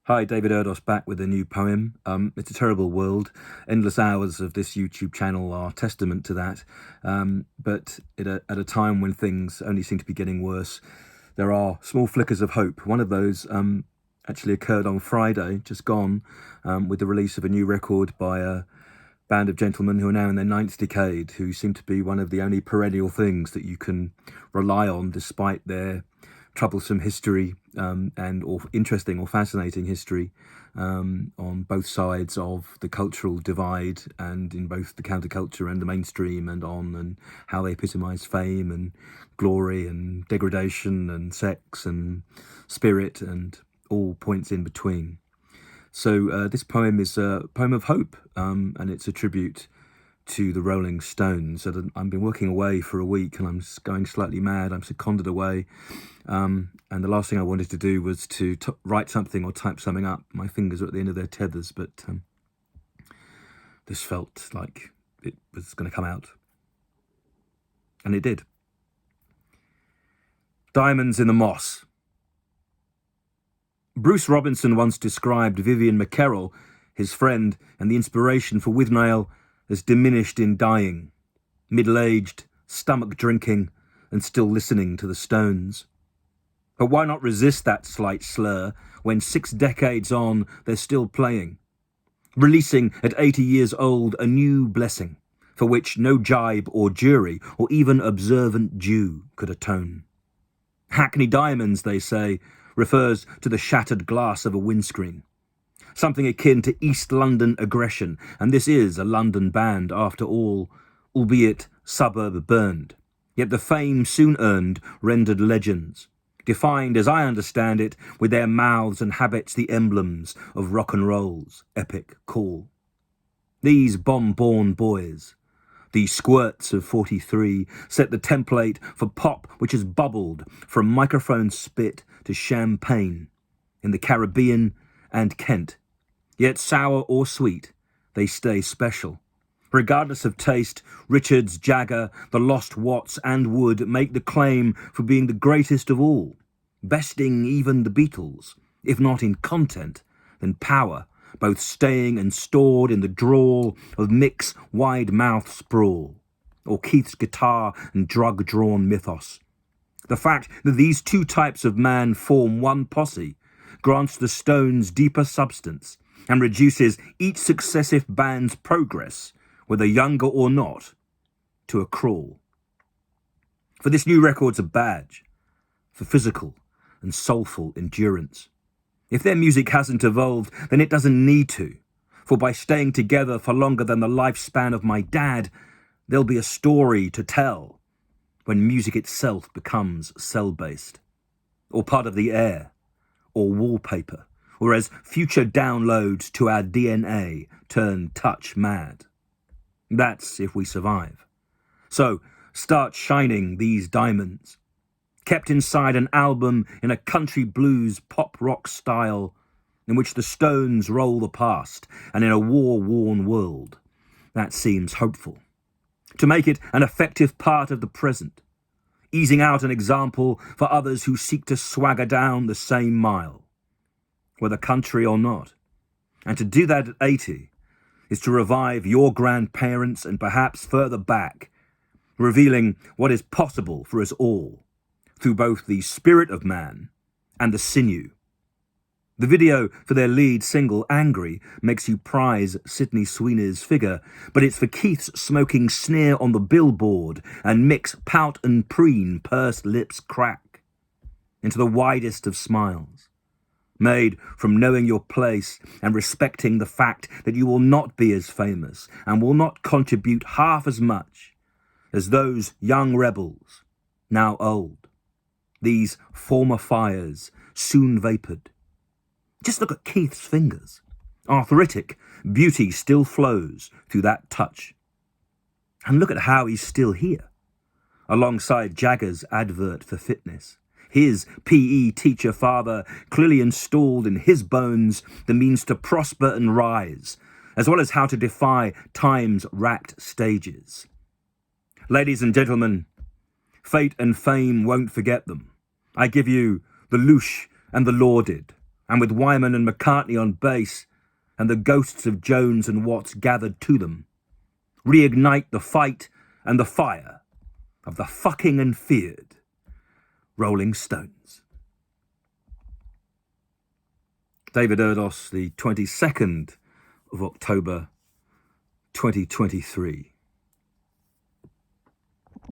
Hi, David Erdos back with a new poem. It's a terrible world. Endless hours of this YouTube channel are testament to that. But at a time when things only seem to be getting worse, there are small flickers of hope. One of those actually occurred on Friday, just gone, with the release of a new record by a band of gentlemen who are now in their ninth decade, who seem to be one of the only perennial things that you can rely on despite their troublesome history or interesting or fascinating history on both sides of the cultural divide, and in both the counterculture and the mainstream, and how they epitomise fame and glory and degradation and sex and spirit and all points in between. So this poem is a poem of hope, and it's a tribute to the Rolling Stones. I've been working away for a week and I'm going slightly mad. I'm seconded away. And the last thing I wanted to do was to write something or type something up. My fingers are at the end of their tethers, but this felt like it was going to come out. And it did. Diamonds in the Moss. Bruce Robinson once described Vivian McKerrell, his friend and the inspiration for Withnail, as diminished in dying, middle-aged, stomach-drinking, and still listening to the Stones. But why not resist that slight slur when 6 decades on they're still playing, releasing at 80 years old a new blessing for which no jibe or jury or even observant Jew could atone. Hackney Diamonds, they say, refers to the shattered glass of a windscreen, something akin to East London aggression, and this is a London band after all, albeit suburb burned. Yet the fame soon earned rendered legends, defined as I understand it, with their mouths and habits the emblems of rock and roll's epic call. These bomb-born boys, the squirts of 43, set the template for pop which has bubbled from microphone spit to champagne in the Caribbean and Kent. Yet sour or sweet, they stay special. Regardless of taste, Richards, Jagger, the Lost Watts and Wood make the claim for being the greatest of all, besting even the Beatles, if not in content, then power, both staying and stored in the drawl of Mick's wide-mouth sprawl, or Keith's guitar and drug-drawn mythos. The fact that these two types of man form one posse grants the Stones deeper substance and reduces each successive band's progress, whether younger or not, to a crawl. For this new record's a badge for physical and soulful endurance. If their music hasn't evolved, then it doesn't need to, for by staying together for longer than the lifespan of my dad, there'll be a story to tell when music itself becomes cell-based, or part of the air, or wallpaper, or as future downloads to our DNA turn touch mad. That's if we survive. So start shining these diamonds, kept inside an album in a country blues pop rock style in which the Stones roll the past, and in a war-worn world. That seems hopeful. To make it an effective part of the present, easing out an example for others who seek to swagger down the same mile, whether country or not. And to do that at 80 is to revive your grandparents and perhaps further back, revealing what is possible for us all through both the spirit of man and the sinew. The video for their lead single, Angry, makes you prize Sydney Sweeney's figure, but it's for Keith's smoking sneer on the billboard and Mick's pout and preen pursed lips crack into the widest of smiles, made from knowing your place and respecting the fact that you will not be as famous and will not contribute half as much as those young rebels, now old. These former fires, soon vapoured. Just look at Keith's fingers. Arthritic, beauty still flows through that touch. And look at how he's still here, alongside Jagger's advert for fitness. His PE teacher father clearly installed in his bones the means to prosper and rise, as well as how to defy time's racked stages. Ladies and gentlemen, fate and fame won't forget them. I give you the louche and the lauded, and with Wyman and McCartney on bass, and the ghosts of Jones and Watts gathered to them, reignite the fight and the fire of the fucking and feared Rolling Stones. David Erdos, the 22nd of October, 2023.